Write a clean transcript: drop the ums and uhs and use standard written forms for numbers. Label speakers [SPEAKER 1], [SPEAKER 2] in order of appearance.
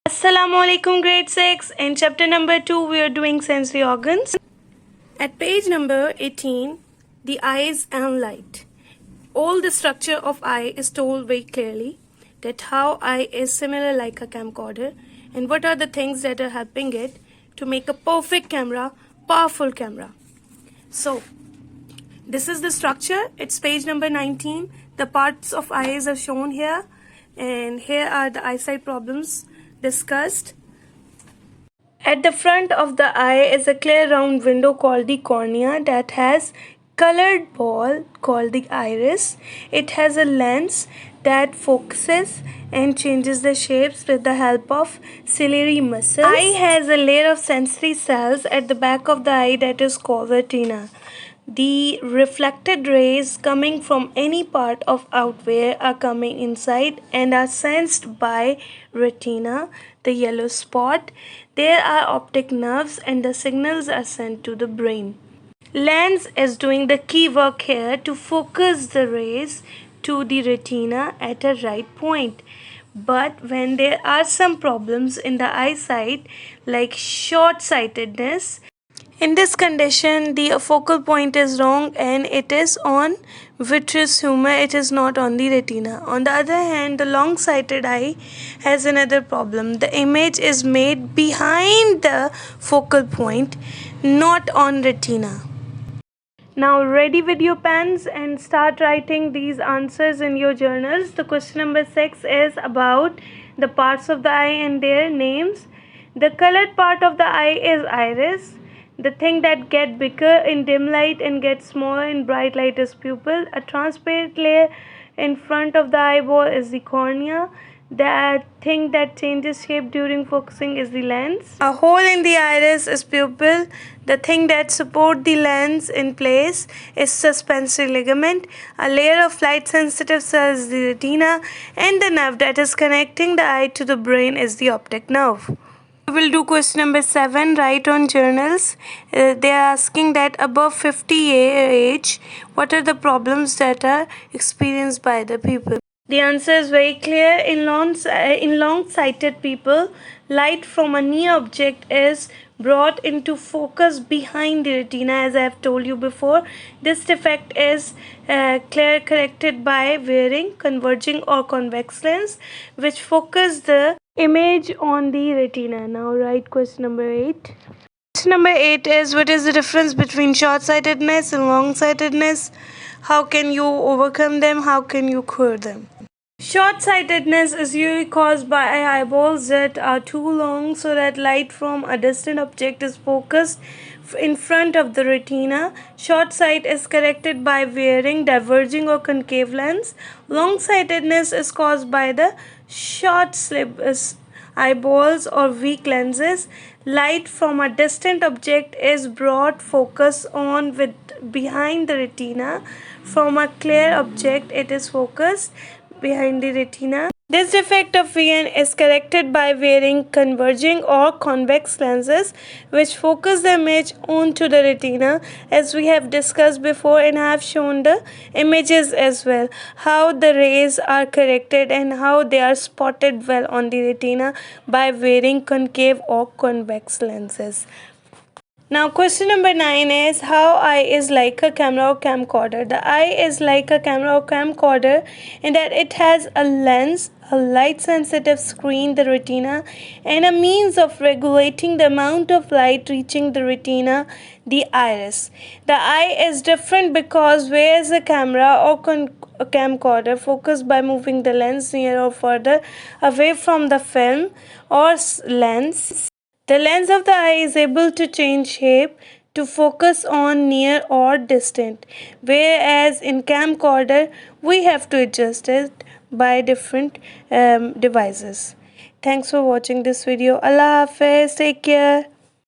[SPEAKER 1] Assalamu alaikum grade 6. In chapter number 2 we are doing sensory organs. At page number 18, the eyes and light. All the structure of eye is told very clearly, that how eye is similar like a camcorder and what are the things that are helping it to make a perfect camera, powerful camera. So this is the structure. It's page number 19. The parts of eyes are shown here, and here are the eyesight problems discussed. At the front of the eye is a clear round window called the cornea that has colored ball called the iris. It has a lens that focuses and changes the shapes with the help of ciliary muscles. Eye has a layer of sensory cells at the back of the eye that is called retina. The reflected rays coming from any part of outwear are coming inside and are sensed by retina, the yellow spot. There are optic nerves and the signals are sent to the brain. Lens is doing the key work here to focus the rays to the retina at a right point. But when there are some problems in the eyesight like short-sightedness, in this condition, the focal point is wrong and it is on vitreous humor, it is not on the retina. On the other hand, the long-sighted eye has another problem. The image is made behind the focal point, not on retina. Now ready with your pens and start writing these answers in your journals. The question number 6 is about the parts of the eye and their names. The colored part of the eye is iris. The thing that gets bigger in dim light and gets smaller in bright light is pupil. A transparent layer in front of the eyeball is the cornea. The thing that changes shape during focusing is the lens. A hole in the iris is pupil. The thing that supports the lens in place is suspensory ligament. A layer of light sensitive cells is the retina, and the nerve that is connecting the eye to the brain is the optic nerve. We will do question number 7. Write on journals. They are asking that above 50 year age, what are the problems that are experienced by the people? The answer is very clear. In long-sighted people, light from a near object is brought into focus behind the retina, as I have told you before. This defect is corrected by wearing converging or convex lens, which focus the image on the retina. Now write question number 8. Question number 8 is, what is the difference between short-sightedness and long-sightedness? How can you overcome them? How can you cure them? Short-sightedness is usually caused by eyeballs that are too long so that light from a distant object is focused in front of the retina. Short sight is corrected by wearing diverging or concave lens. Long-sightedness is caused by the short eyeballs or weak lenses. Light from a distant object is brought focus on with behind the retina. From a clear object it is focused behind the retina. This defect of vision is corrected by wearing converging or convex lenses which focus the image onto the retina, as we have discussed before, and I have shown the images as well, how the rays are corrected and how they are spotted well on the retina by wearing concave or convex lenses. Now question number 9 is, how eye is like a camera or camcorder? The eye is like a camera or camcorder in that it has a lens, a light sensitive screen, the retina, and a means of regulating the amount of light reaching the retina, the iris. The eye is different because whereas a camera or a camcorder focus by moving the lens near or further away from the film or lens, the lens of the eye is able to change shape to focus on near or distant, whereas in camcorder we have to adjust it by different devices. Thanks for watching this video. Allah Hafiz. Take care.